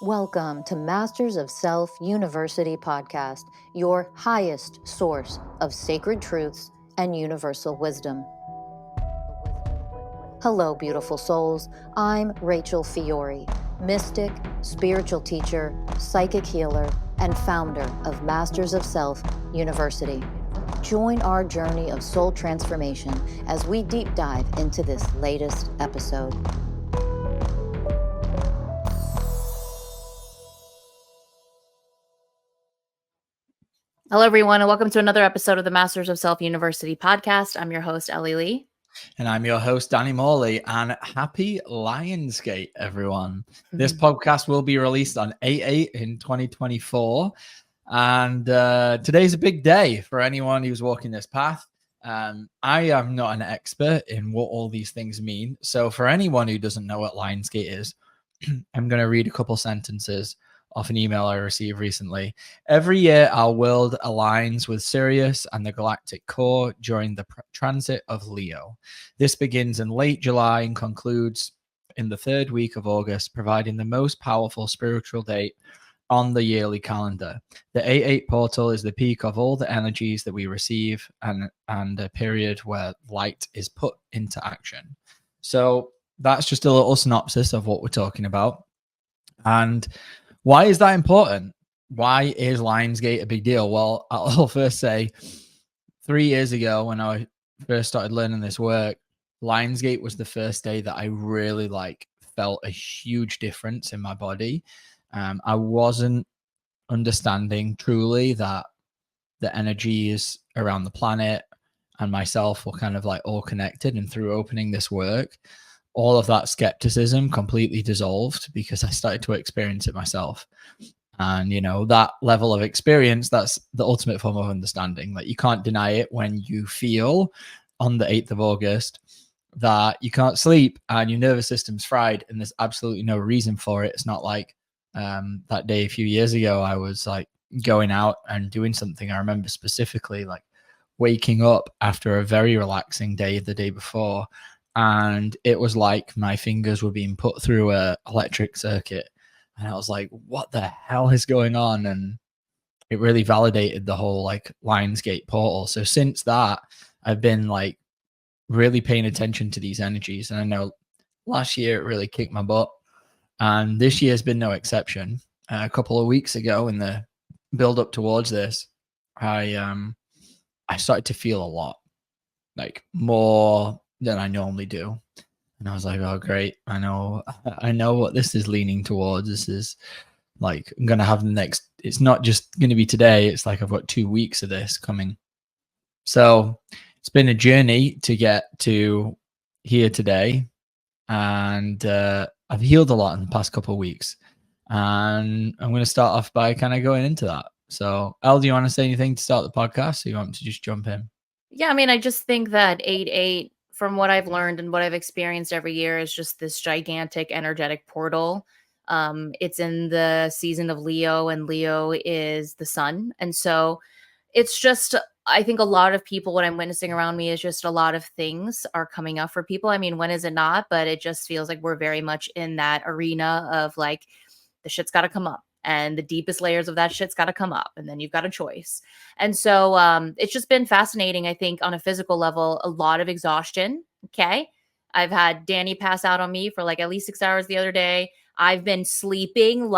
Welcome to Masters of Self University podcast, your highest source of sacred truths and universal wisdom. Hello, beautiful souls. I'm Rachel Fiori, mystic, spiritual teacher, psychic healer, and founder of Masters of Self University. Join our journey of soul transformation as we deep dive into this latest episode. Hello, everyone, and welcome to another episode of the Masters of Self University podcast. I'm your host, Ellie Lee. And I'm your host, Dany Morley, and happy Lionsgate, everyone. This podcast will be released on 8/8 in 2024. And today's a big day for anyone who's walking this path. I am not an expert in what all these things mean. So for anyone who doesn't know what Lionsgate is, I'm going to read a couple sentences off an email I received recently. Every year, our world aligns with Sirius and the galactic core during the transit of Leo. This begins in late July and concludes in the third week of August, providing the most powerful spiritual date on the yearly calendar. The 8/8 portal is the peak of all the energies that we receive and a period where light is put into action. So that's just a little synopsis of what we're talking about. And why is that important? Why is Lionsgate a big deal? Well, I'll first say 3 years ago when I first started learning this work, Lionsgate was the first day that I really felt a huge difference in my body. I wasn't understanding truly that the energies around the planet and myself were kind of all connected. And through opening this work, all of that skepticism completely dissolved because I started to experience it myself. And, that level of experience, that's the ultimate form of understanding. You can't deny it when you feel on the 8th of August that you can't sleep and your nervous system's fried and there's absolutely no reason for it. It's not like that day a few years ago, I was going out and doing something. I remember specifically waking up after a very relaxing day the day before. And it was like my fingers were being put through a electric circuit. And I was like, what the hell is going on? And it really validated the whole Lionsgate portal. So since that, I've been really paying attention to these energies. And I know last year it really kicked my butt. And this year has been no exception. A couple of weeks ago in the build up towards this, I started to feel a lot more than I normally do. And I was like, oh, great. I know what this is leaning towards. This is I'm going to have the next, it's not just going to be today. It's I've got 2 weeks of this coming. So it's been a journey to get to here today. And I've healed a lot in the past couple of weeks. And I'm going to start off by kind of going into that. So, Elle, do you want to say anything to start the podcast? Or you want me to just jump in? Yeah, I mean, I just think that 8/8, from what I've learned and what I've experienced every year, is just this gigantic energetic portal. It's in the season of Leo, and Leo is the sun. And so it's just, I think a lot of people, what I'm witnessing around me is just a lot of things are coming up for people. I mean, when is it not? But it just feels like we're very much in that arena of the shit's got to come up. And the deepest layers of that shit's got to come up. And then you've got a choice. And so it's just been fascinating, I think, on a physical level, a lot of exhaustion. Okay. I've had Dany pass out on me for at least 6 hours the other day. I've been sleeping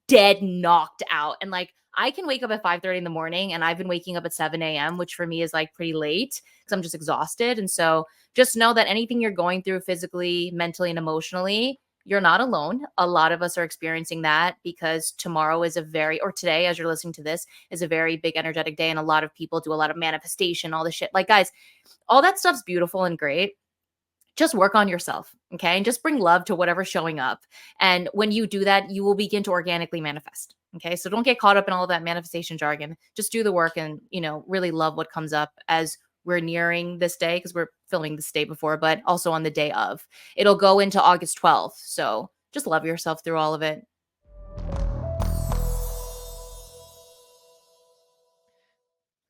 dead knocked out. And I can wake up at 5:30 in the morning, and I've been waking up at 7 a.m., which for me is pretty late because I'm just exhausted. And so just know that anything you're going through physically, mentally, and emotionally, you're not alone. A lot of us are experiencing that because tomorrow is or today, as you're listening to this, is a very big energetic day. And a lot of people do a lot of manifestation, all this shit. Guys, all that stuff's beautiful and great. Just work on yourself, okay? And just bring love to whatever's showing up. And when you do that, you will begin to organically manifest, okay? So don't get caught up in all of that manifestation jargon. Just do the work and, really love what comes up as we're nearing this day, because we're filming this day before, but also on the day of. It'll go into August 12th. So just love yourself through all of it.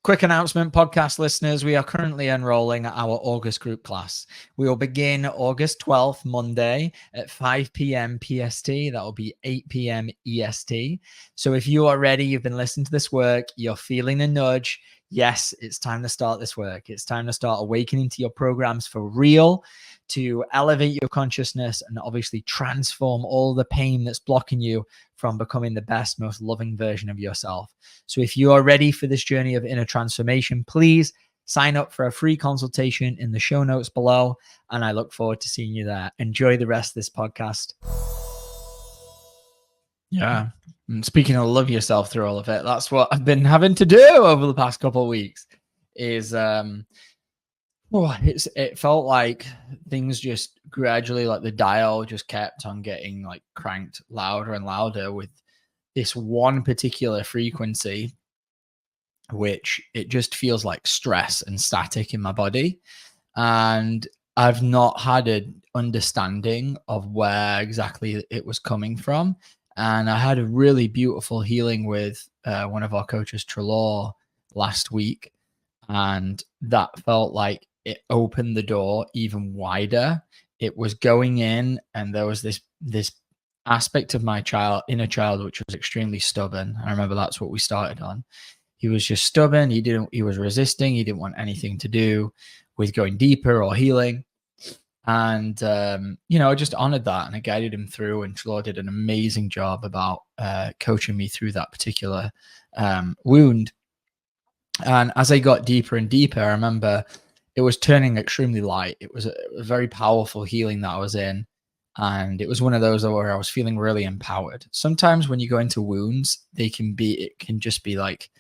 quick announcement, podcast listeners. We are currently enrolling our August group class. We will begin August 12th, Monday at 5 p.m. PST. That will be 8 p.m. EST. So if you are ready, you've been listening to this work, you're feeling a nudge. Yes, it's time to start this work. It's time to start awakening to your programs for real, to elevate your consciousness and obviously transform all the pain that's blocking you from becoming the best, most loving version of yourself. So if you are ready for this journey of inner transformation, please sign up for a free consultation in the show notes below. And I look forward to seeing you there. Enjoy the rest of this podcast. Yeah. And speaking of love yourself through all of it, that's what I've been having to do over the past couple of weeks is, it felt like things just gradually, like the dial just kept on getting like cranked louder and louder with this one particular frequency, which it just feels like stress and static in my body. And I've not had an understanding of where exactly it was coming from. And I had a really beautiful healing with one of our coaches, Trelaw, last week. And that felt like it opened the door even wider. It was going in, and there was this aspect of my inner child, which was extremely stubborn. I remember that's what we started on. He was just stubborn. He was resisting. He didn't want anything to do with going deeper or healing. And, I just honored that and I guided him through, and Trelaw did an amazing job about coaching me through that particular wound. And as I got deeper and deeper, I remember it was turning extremely light. It was a very powerful healing that I was in. And it was one of those where I was feeling really empowered. Sometimes when you go into wounds, it can just be like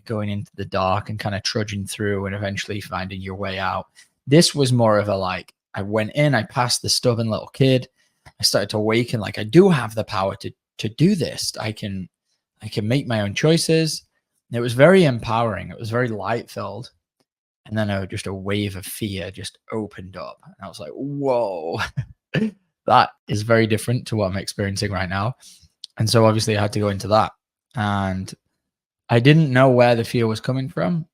going into the dark and kind of trudging through and eventually finding your way out. This was more of a like, I went in, I passed the stubborn little kid. I started to awaken, like I do have the power to do this. I can make my own choices. And it was very empowering. It was very light filled. And then just a wave of fear just opened up. And I was like, whoa, that is very different to what I'm experiencing right now. And so obviously I had to go into that. And I didn't know where the fear was coming from.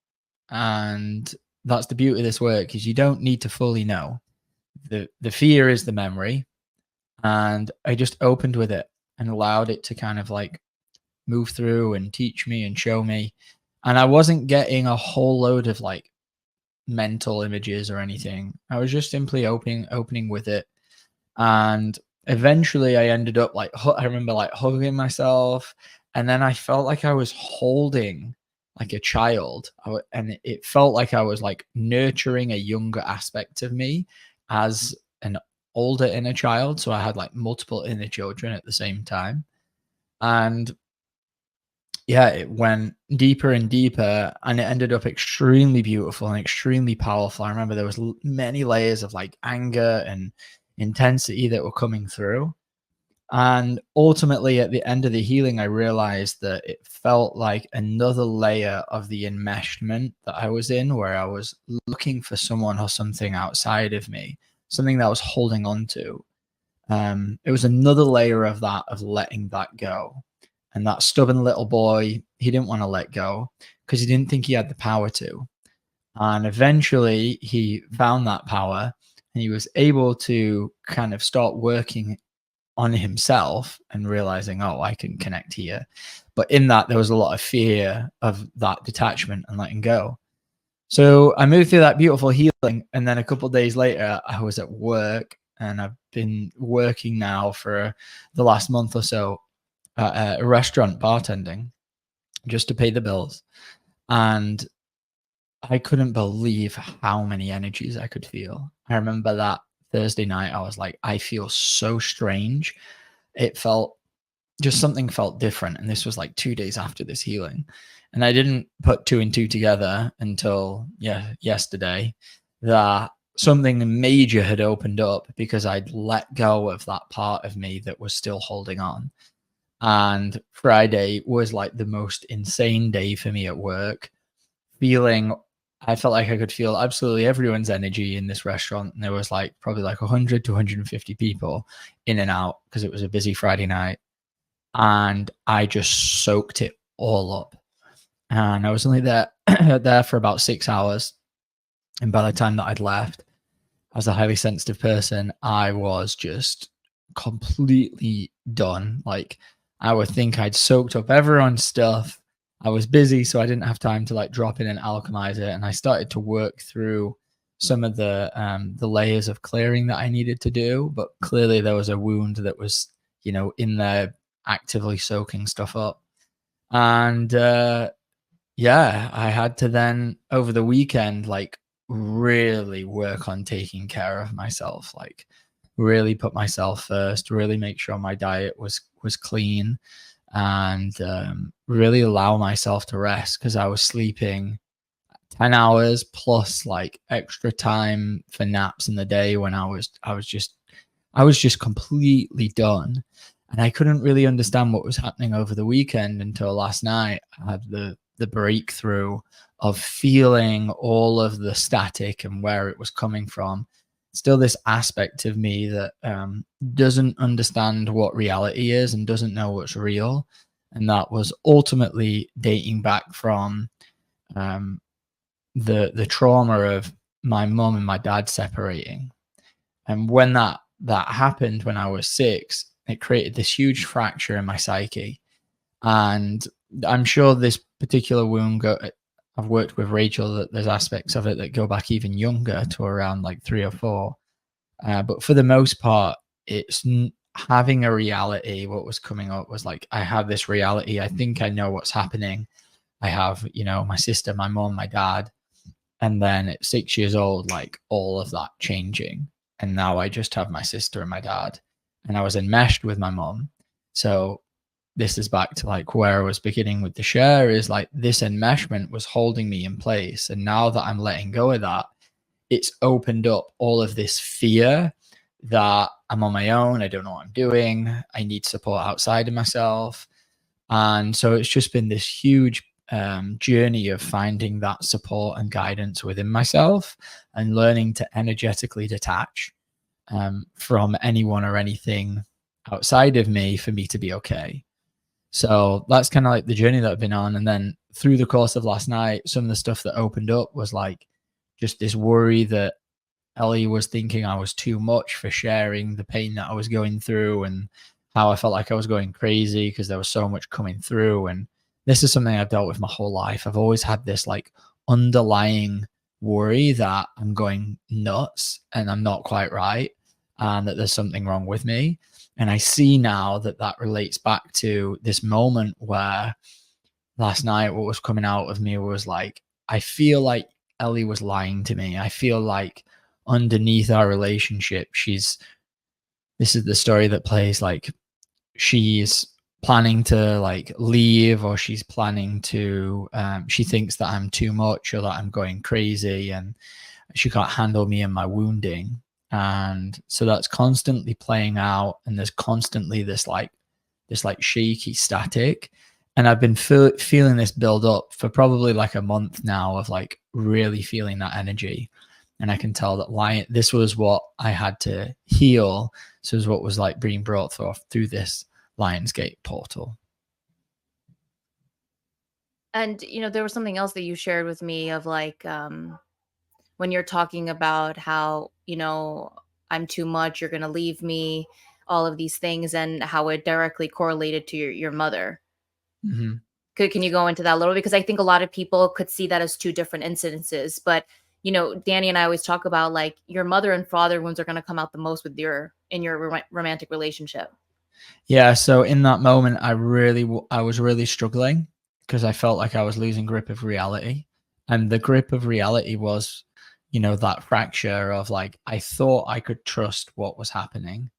And that's the beauty of this work, is you don't need to fully know. The fear is the memory. And I just opened with it and allowed it to kind of like move through and teach me and show me. And I wasn't getting a whole load of like mental images or anything. I was just simply opening with it. And eventually I ended up like, I remember like hugging myself. And then I felt like I was holding like a child. And it felt like I was like nurturing a younger aspect of me as an older inner child. So I had like multiple inner children at the same time. And yeah, it went deeper and deeper, and it ended up extremely beautiful and extremely powerful. I remember there was many layers of like anger and intensity that were coming through. And ultimately at the end of the healing, I realized that it felt like another layer of the enmeshment that I was in, where I was looking for someone or something outside of me, something that I was holding on to. It was another layer of that, of letting that go. And that stubborn little boy, he didn't want to let go because he didn't think he had the power to. And eventually he found that power, and he was able to kind of start working on himself and realizing, oh, I can connect here. But in that, there was a lot of fear of that detachment and letting go. So I moved through that beautiful healing. And then a couple of days later, I was at work, and I've been working now for the last month or so at a restaurant bartending just to pay the bills. And I couldn't believe how many energies I could feel. I remember that Thursday night, I was like, I feel so strange. It felt just, something felt different. And this was like 2 days after this healing. And I didn't put two and two together until yesterday, that something major had opened up because I'd let go of that part of me that was still holding on. And Friday was like the most insane day for me at work. I felt like I could feel absolutely everyone's energy in this restaurant. And there was like probably like 100 to 150 people in and out because it was a busy Friday night. And I just soaked it all up. and I was only there there for about 6 hours. And by the time that I'd left, as a highly sensitive person, I was just completely done. Like, I would think I'd soaked up everyone's stuff. I was busy, so I didn't have time to like drop in and alchemize it. And I started to work through some of the layers of clearing that I needed to do. But clearly there was a wound that was, in there actively soaking stuff up. And yeah, I had to then over the weekend, like, really work on taking care of myself, like really put myself first, really make sure my diet was clean, and really allow myself to rest, because I was sleeping 10 hours plus like extra time for naps in the day when I was just completely done. And I couldn't really understand what was happening over the weekend until last night. I had the breakthrough of feeling all of the static and where it was coming from. Still this aspect of me that doesn't understand what reality is and doesn't know what's real. And that was ultimately dating back from the trauma of my mum and my dad separating. And when that happened when I was 6, it created this huge fracture in my psyche. And I'm sure this particular wound, I've worked with Rachel, that there's aspects of it that go back even younger to around like 3 or 4. But for the most part, it's having a reality. What was coming up was like, I have this reality. I think I know what's happening. I have, my sister, my mom, my dad. And then at 6 years old, like all of that changing. And now I just have my sister and my dad. And I was enmeshed with my mom. So this is back to like where I was beginning with the share, is like this enmeshment was holding me in place. And now that I'm letting go of that, it's opened up all of this fear that I'm on my own. I don't know what I'm doing. I need support outside of myself. And so it's just been this huge journey of finding that support and guidance within myself and learning to energetically detach from anyone or anything outside of me for me to be okay. So that's kind of like the journey that I've been on. And then through the course of last night, some of the stuff that opened up was like just this worry that Ellie was thinking I was too much for sharing the pain that I was going through, and how I felt like I was going crazy because there was so much coming through. And this is something I've dealt with my whole life. I've always had this like underlying worry that I'm going nuts and I'm not quite right, and that there's something wrong with me. And I see now that that relates back to this moment where last night what was coming out of me was like, I feel like Ellie was lying to me. I feel like underneath our relationship, this is the story that plays, like she's planning to like leave, or she's planning to, she thinks that I'm too much or that I'm going crazy, and she can't handle me and my wounding. And so that's constantly playing out, and there's constantly this shaky static. And I've been feeling this build up for probably like a month now, of like really feeling that energy. And I can tell that this was what I had to heal. So it was what was like being brought through this Lionsgate portal. And there was something else that you shared with me of like when you're talking about how I'm too much, you're gonna leave me, all of these things, and how it directly correlated to your mother. Mm-hmm. Can you go into that a little? Because I think a lot of people could see that as two different incidences. But Dany and I always talk about like your mother and father wounds are going to come out the most in your romantic relationship. Yeah. So in that moment, I was really struggling because I felt like I was losing grip of reality, and the grip of reality was, that fracture of like, I thought I could trust what was happening.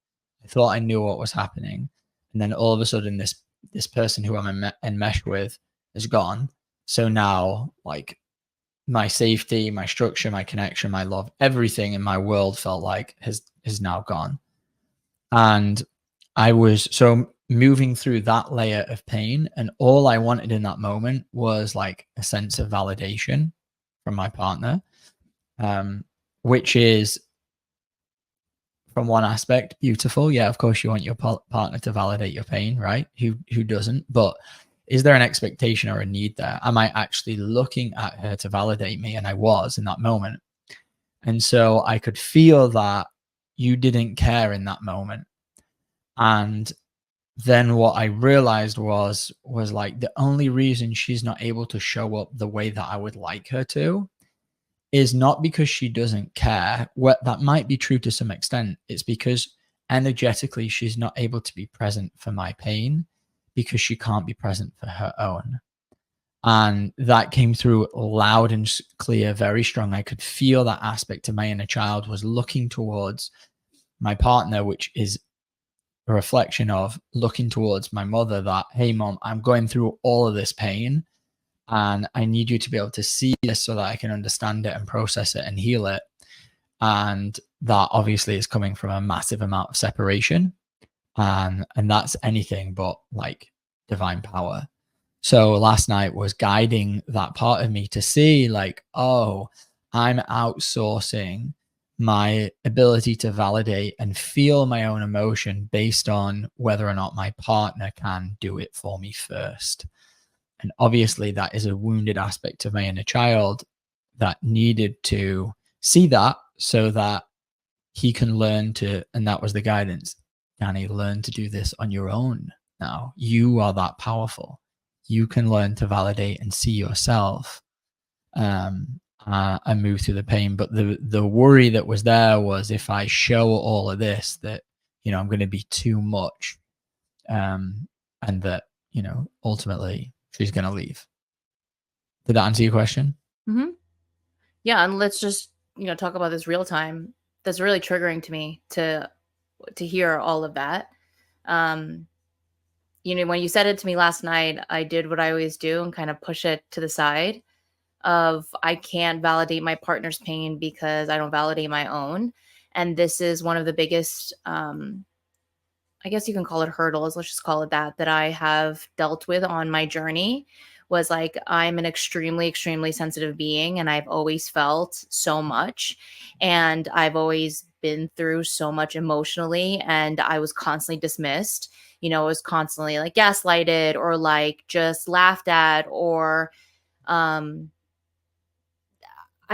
I thought I knew what was happening. And then all of a sudden this person who I'm enmeshed with is gone. So now like my safety, my structure, my connection, my love, everything in my world felt like has now gone. And I was so moving through that layer of pain, and all I wanted in that moment was like a sense of validation from my partner, which is, from one aspect, beautiful. Yeah, of course you want your partner to validate your pain, right? Who doesn't? But is there an expectation or a need there? Am I actually looking at her to validate me? And I was in that moment. And so I could feel that you didn't care in that moment. And then what I realized was like, the only reason she's not able to show up the way that I would like her to is not because she doesn't care. What that might be true to some extent. It's because energetically she's not able to be present for my pain because she can't be present for her own. And that came through loud and clear, very strong. I could feel that aspect of my inner child was looking towards my partner, which is a reflection of looking towards my mother, that, hey, mom, I'm going through all of this pain and I need you to be able to see this so that I can understand it and process it and heal it. And that obviously is coming from a massive amount of separation. And that's anything but like divine power. So last night was guiding that part of me to see like, oh, I'm outsourcing my ability to validate and feel my own emotion based on whether or not my partner can do it for me first. And obviously that is a wounded aspect of my inner child that needed to see that so that he can learn to, and that was the guidance. Dany, learn to do this on your own now. You are that powerful. You can learn to validate and see yourself and move through the pain. But the worry that was there was, if I show all of this, that, you know, I'm going to be too much, and that, you know, ultimately she's going to leave. Did that answer your question? Mm-hmm. Yeah, and let's just, you know, talk about this real time. That's really triggering to me to hear all of that. You know, when you said it to me last night, I did what I always do and kind of push it to the side of, I can't validate my partner's pain because I don't validate my own. And this is one of the biggest, I guess you can call it hurdles, let's just call it that, that I have dealt with on my journey. Was like, I'm an extremely, extremely sensitive being, and I've always felt so much. And I've always been through so much emotionally, and I was constantly dismissed. You know, I was constantly like gaslighted or like just laughed at, or I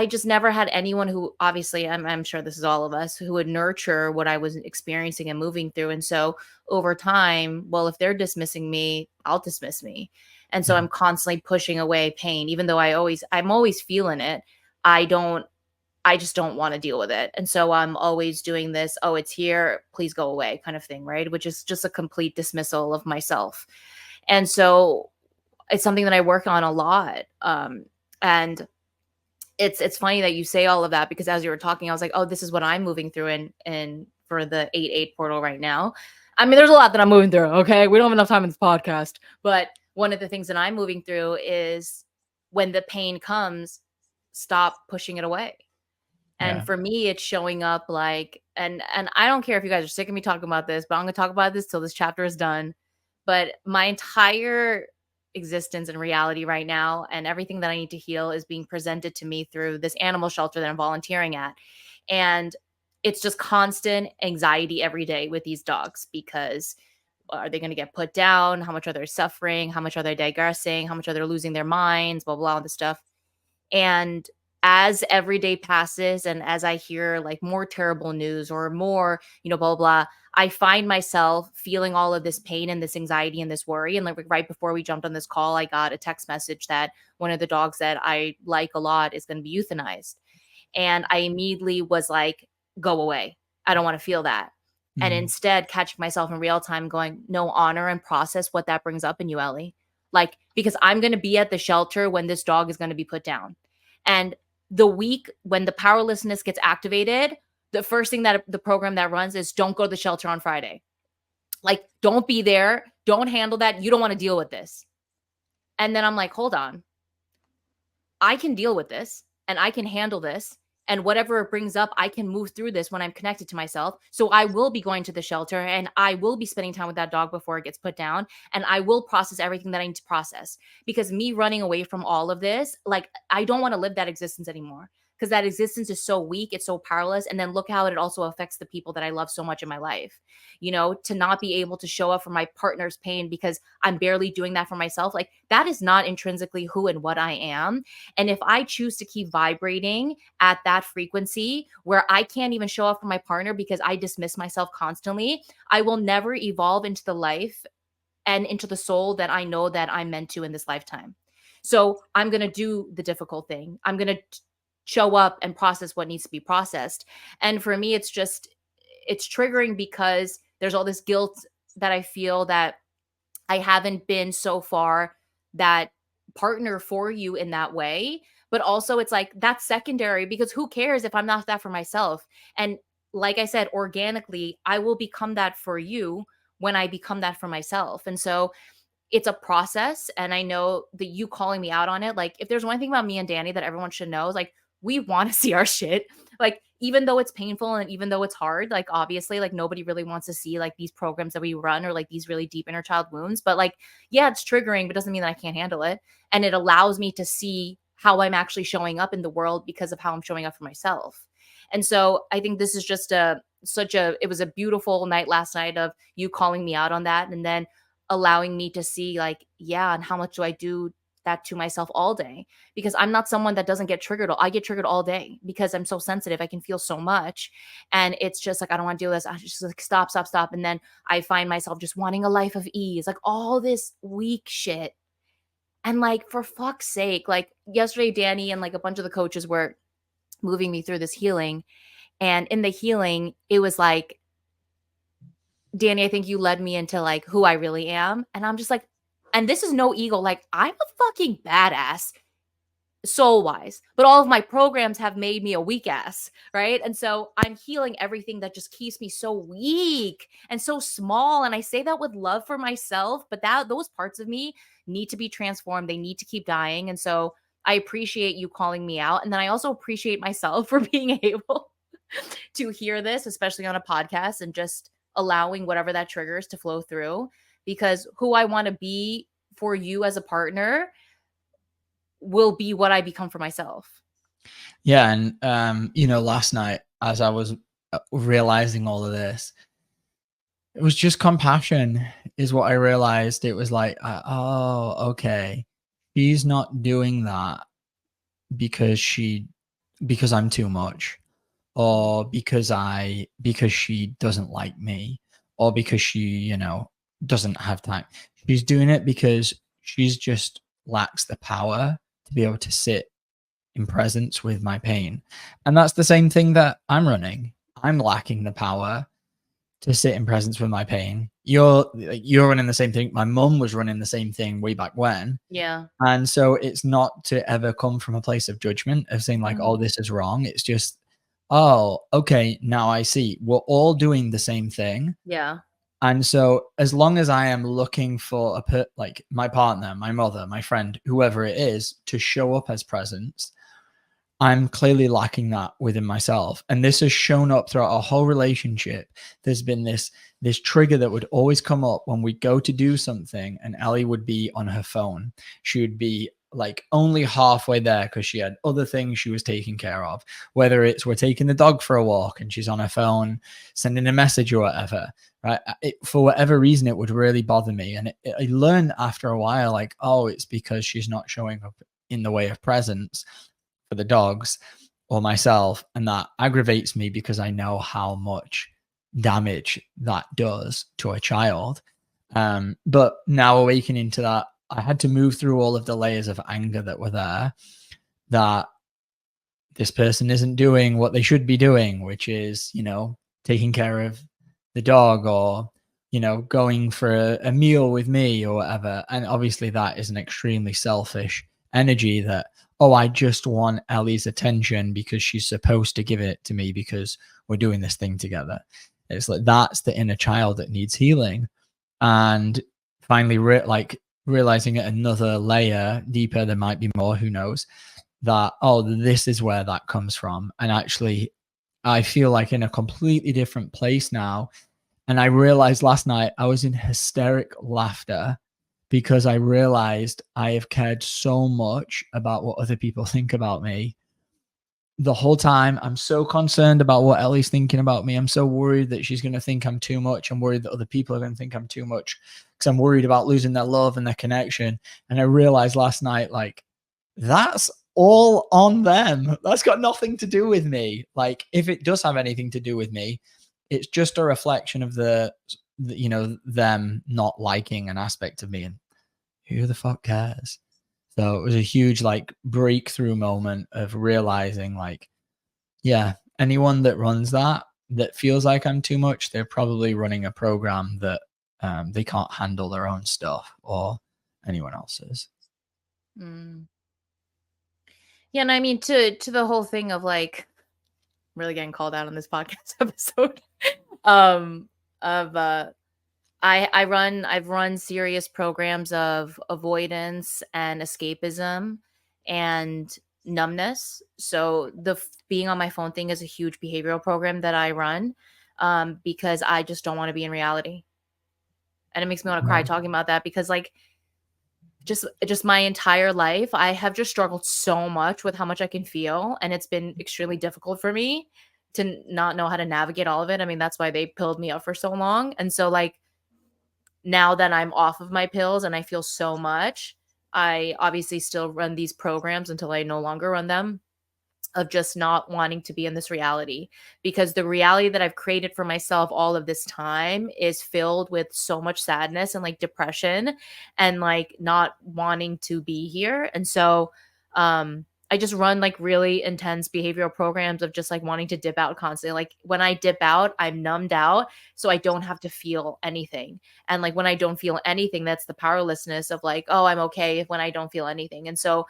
just never had anyone who, obviously, I'm sure this is all of us, who would nurture what I was experiencing and moving through. And so over time, well, if they're dismissing me, I'll dismiss me. And so I'm constantly pushing away pain, even though I'm always feeling it. I just don't want to deal with it. And so I'm always doing this, oh, it's here, please go away kind of thing, right? Which is just a complete dismissal of myself. And so it's something that I work on a lot. And it's funny that you say all of that, because as you were talking, I was like, oh, this is what I'm moving through in for the 8/8 portal right now. I mean, there's a lot that I'm moving through. Okay. We don't have enough time in this podcast, but one of the things that I'm moving through is, when the pain comes, stop pushing it away. And for me, it's showing up like, and I don't care if you guys are sick of me talking about this, but I'm going to talk about this till this chapter is done. But my entire existence and reality right now, and everything that I need to heal, is being presented to me through this animal shelter that I'm volunteering at. And it's just constant anxiety every day with these dogs, because are they going to get put down? How much are they suffering? How much are they digressing? How much are they losing their minds? Blah, blah, all this stuff. And as every day passes, and as I hear like more terrible news or more, you know, blah, blah, I find myself feeling all of this pain and this anxiety and this worry. And like right before we jumped on this call, I got a text message that one of the dogs that I like a lot is going to be euthanized. And I immediately was like, go away. I don't want to feel that. And instead catching myself in real time going, no, honor and process what that brings up in you, Ellie. Like, because I'm going to be at the shelter when this dog is going to be put down. And the week when the powerlessness gets activated, the first thing that the program that runs is, don't go to the shelter on Friday. Like, don't be there. Don't handle that. You don't want to deal with this. And then I'm like, hold on. I can deal with this, and I can handle this. And whatever it brings up, I can move through this when I'm connected to myself. So I will be going to the shelter, and I will be spending time with that dog before it gets put down. And I will process everything that I need to process, because me running away from all of this, like, I don't want to live that existence anymore. because that existence is so weak, it's so powerless. And then look how it also affects the people that I love so much in my life. You know, to not be able to show up for my partner's pain because I'm barely doing that for myself, like that is not intrinsically who and what I am. And if I choose to keep vibrating at that frequency where I can't even show up for my partner because I dismiss myself constantly, I will never evolve into the life and into the soul that I know that I'm meant to in this lifetime. So I'm going to do the difficult thing. I'm going to show up and process what needs to be processed. And for me, it's triggering because there's all this guilt that I feel that I haven't been so far that partner for you in that way. But also, it's like that's secondary because who cares if I'm not that for myself? And like I said, organically, I will become that for you when I become that for myself. And so it's a process. And I know that you calling me out on it, like if there's one thing about me and Dany that everyone should know is like we want to see our shit. Like even though it's painful and even though it's hard, like obviously like nobody really wants to see like these programs that we run or like these really deep inner child wounds. But like, yeah, it's triggering, but doesn't mean that I can't handle it. And it allows me to see how I'm actually showing up in the world because of how I'm showing up for myself. And so I think this is just it was a beautiful night last night of you calling me out on that. And then allowing me to see like, yeah, and how much do I do that to myself all day? Because I'm not someone that doesn't get triggered. I get triggered all day because I'm so sensitive. I can feel so much. And it's just like, I don't want to do this. I just like, stop. And then I find myself just wanting a life of ease, like all this weak shit. And like, for fuck's sake, like yesterday, Dany and like a bunch of the coaches were moving me through this healing. And in the healing, it was like, Dany, I think you led me into like who I really am. And I'm just like, and this is no ego. Like I'm a fucking badass soul wise, but all of my programs have made me a weak ass. Right. And so I'm healing everything that just keeps me so weak and so small. And I say that with love for myself, but those parts of me need to be transformed. They need to keep dying. And so I appreciate you calling me out. And then I also appreciate myself for being able to hear this, especially on a podcast, and just allowing whatever that triggers to flow through, because who I want to be for you as a partner will be what I become for myself. Yeah. And, last night, as I was realizing all of this, it was just compassion is what I realized. It was like, oh, okay. She's not doing that because I'm too much, or because she doesn't like me, or because she, doesn't have time. She's doing it because she's just lacks the power to be able to sit in presence with my pain. And that's the same thing that I'm running. I'm lacking the power to sit in presence with my pain. You're running the same thing. My mum was running the same thing way back when. Yeah. And so it's not to ever come from a place of judgment of saying like, oh, this is wrong. It's just, oh, okay, now I see. We're all doing the same thing. Yeah. And so as long as I am looking for like my partner, my mother, my friend, whoever it is, to show up as presence, I'm clearly lacking that within myself. And this has shown up throughout our whole relationship. There's been this trigger that would always come up when we go to do something and Ellie would be on her phone. She would be like only halfway there because she had other things she was taking care of, whether it's we're taking the dog for a walk and she's on her phone, sending a message or whatever, right? For whatever reason, it would really bother me. And I learned after a while, like, oh, it's because she's not showing up in the way of presence for the dogs or myself, and that aggravates me because I know how much damage that does to a child. But now awakening to that, I had to move through all of the layers of anger that were there, that this person isn't doing what they should be doing, which is, taking care of the dog, or, going for a meal with me or whatever. And obviously that is an extremely selfish energy that, oh, I just want Ellie's attention because she's supposed to give it to me because we're doing this thing together. It's like, that's the inner child that needs healing. And finally, realizing at another layer deeper, there might be more, who knows, that, oh, this is where that comes from. And actually, I feel like in a completely different place now. And I realized last night I was in hysteric laughter because I realized I have cared so much about what other people think about me the whole time I'm so concerned about what Ellie's thinking about me. I'm so worried that she's going to think I'm too much. I'm worried that other people are going to think I'm too much because I'm worried about losing their love and their connection. And I realized last night, like, that's all on them. That's got nothing to do with me. Like, if it does have anything to do with me, it's just a reflection of the you know, them not liking an aspect of me. And who the fuck cares? So it was a huge like breakthrough moment of realizing like, yeah, anyone that runs that feels like I'm too much, they're probably running a program that they can't handle their own stuff or anyone else's. Mm. Yeah, and I mean to the whole thing of like really getting called out on this podcast episode. Of I've run serious programs of avoidance and escapism and numbness. So being on my phone thing is a huge behavioral program that I run because I just don't want to be in reality. And it makes me want to cry talking about that because like just my entire life I have just struggled so much with how much I can feel, and it's been extremely difficult for me to not know how to navigate all of it. I mean, that's why they pilled me up for so long. And so like now that I'm off of my pills and I feel so much, I obviously still run these programs until I no longer run them, of just not wanting to be in this reality, because the reality that I've created for myself all of this time is filled with so much sadness and like depression and like not wanting to be here. And so I just run like really intense behavioral programs of just like wanting to dip out constantly. Like when I dip out, I'm numbed out so I don't have to feel anything. And like when I don't feel anything, that's the powerlessness of like, oh, I'm okay when I don't feel anything. And so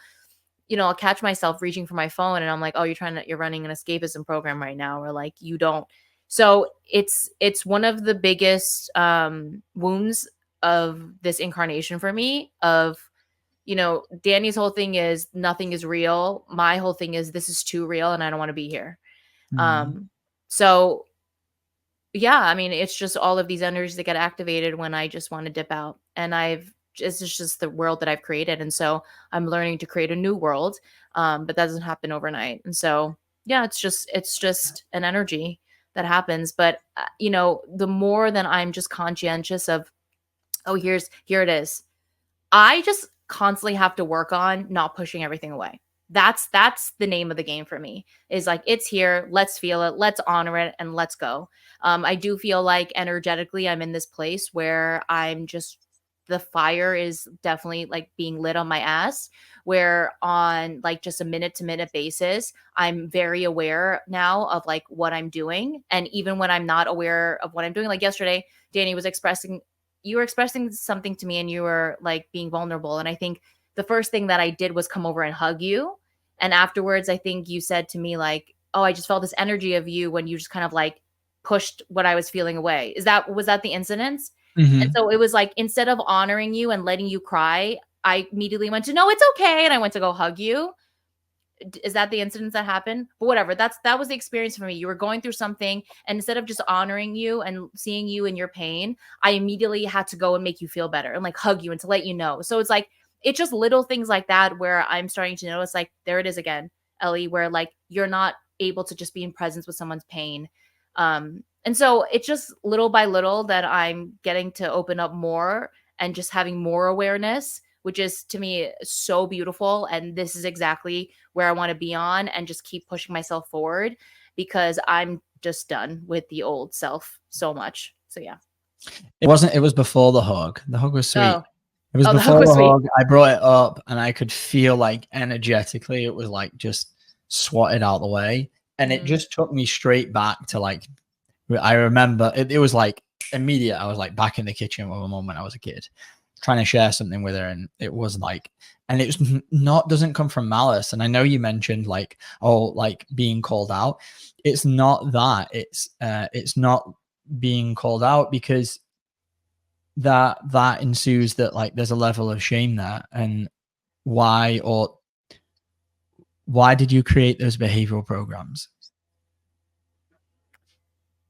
I'll catch myself reaching for my phone and I'm like, oh, you're running an escapism program right now, or like you don't. So it's one of the biggest wounds of this incarnation for me of, Dany's whole thing is nothing is real. My whole thing is this is too real and I don't want to be here. So yeah, I mean, it's just all of these energies that get activated when I just want to dip out. And it's just the world that I've created. And so I'm learning to create a new world. But that doesn't happen overnight. And so, yeah, it's just an energy that happens. But, the more that I'm just conscientious of, oh, here it is. I just constantly have to work on not pushing everything away. That's the name of the game for me, is like, it's here. Let's feel it. Let's honor it and let's go. I do feel like energetically I'm in this place where the fire is definitely like being lit on my ass, where on like just a minute to minute basis, I'm very aware now of like what I'm doing. And even when I'm not aware of what I'm doing, like yesterday, you were expressing something to me and you were like being vulnerable. And I think the first thing that I did was come over and hug you. And afterwards, I think you said to me like, oh, I just felt this energy of you when you just kind of like pushed what I was feeling away. Was that the incident? Mm-hmm. And so it was like, instead of honoring you and letting you cry, I immediately went to, no, it's okay. And I went to go hug you. Is that the incidents that happened? But whatever, that was the experience for me. You were going through something, and instead of just honoring you and seeing you in your pain, I immediately had to go and make you feel better and like hug you and to let you know. So it's like, it's just little things like that where I'm starting to notice, like, there it is again, Ellie, where like you're not able to just be in presence with someone's pain. And so it's just little by little that I'm getting to open up more and just having more awareness, which is to me so beautiful. And this is exactly where I want to be on, and just keep pushing myself forward, because I'm just done with the old self so much. So yeah. It was before the hug. The hug was sweet. Oh. It was the before hug was the sweet. hug. I brought it up and I could feel like energetically it was like just swatted out the way. And it just took me straight back to like, I remember it was like immediate. I was like back in the kitchen with my mom when I was a kid, trying to share something with her. And it was like, and it's doesn't come from malice. And I know you mentioned like, oh, like being called out. It's not that. It's not being called out, because that ensues that like there's a level of shame there. And why did you create those behavioral programs?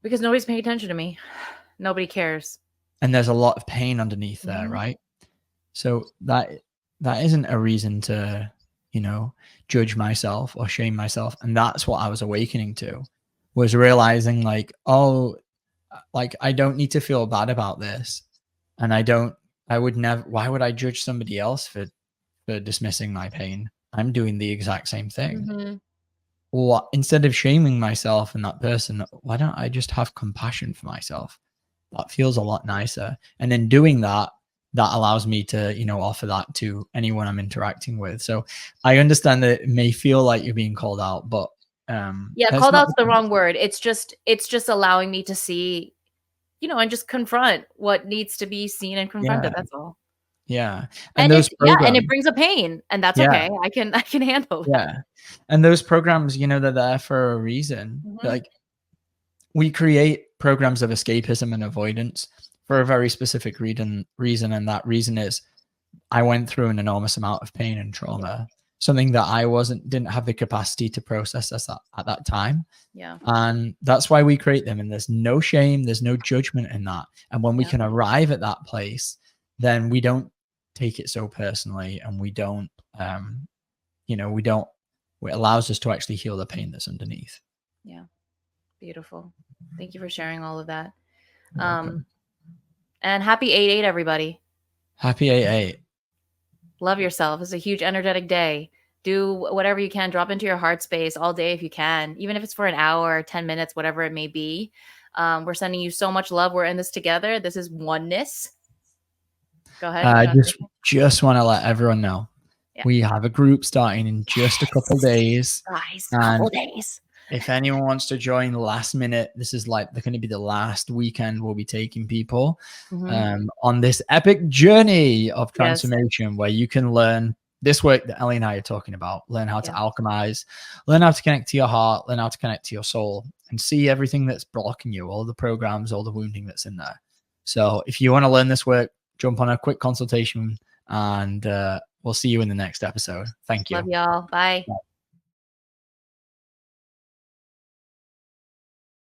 Because nobody's paying attention to me. Nobody cares. And there's a lot of pain underneath there, right? So that isn't a reason to judge myself or shame myself. And that's what I was awakening to, was realizing like, oh, like I don't need to feel bad about this. And I would never, why would I judge somebody else for dismissing my pain? I'm doing the exact same thing. Mm-hmm. Or instead of shaming myself and that person, why don't I just have compassion for myself? That feels a lot nicer. And in doing that, that allows me to, offer that to anyone I'm interacting with. So I understand that it may feel like you're being called out, but yeah, that's called not out's the wrong word. It's just allowing me to see, and just confront what needs to be seen and confronted. Yeah. That's all. Yeah. And those and it brings a pain, and that's okay. I can handle that. Yeah. And those programs, they're there for a reason. Mm-hmm. Like, we create programs of escapism and avoidance for a very specific reason, and that reason is I went through an enormous amount of pain and trauma, something that I didn't have the capacity to process at that time. Yeah. And that's why we create them. And there's no shame, there's no judgment in that. And when we can arrive at that place, then we don't take it so personally, and we don't, it allows us to actually heal the pain that's underneath. Yeah. Beautiful. Thank you for sharing all of that. And happy 8/8, everybody. Happy 8/8. Love yourself. It's a huge energetic day. Do whatever you can. Drop into your heart space all day if you can, even if it's for an hour, 10 minutes, whatever it may be. We're sending you so much love. We're in this together. This is Oneness. Go ahead. I just want to let everyone know we have a group starting in just a couple days. Guys, couple days. If anyone wants to join last minute, this is like going to be the last weekend we'll be taking people on this epic journey of transformation, where you can learn this work that Ellie and I are talking about, learn how to alchemize, learn how to connect to your heart, learn how to connect to your soul, and see everything that's blocking you, all the programs, all the wounding that's in there. So if you want to learn this work, jump on a quick consultation, and we'll see you in the next episode. Thank you. Love y'all. Bye.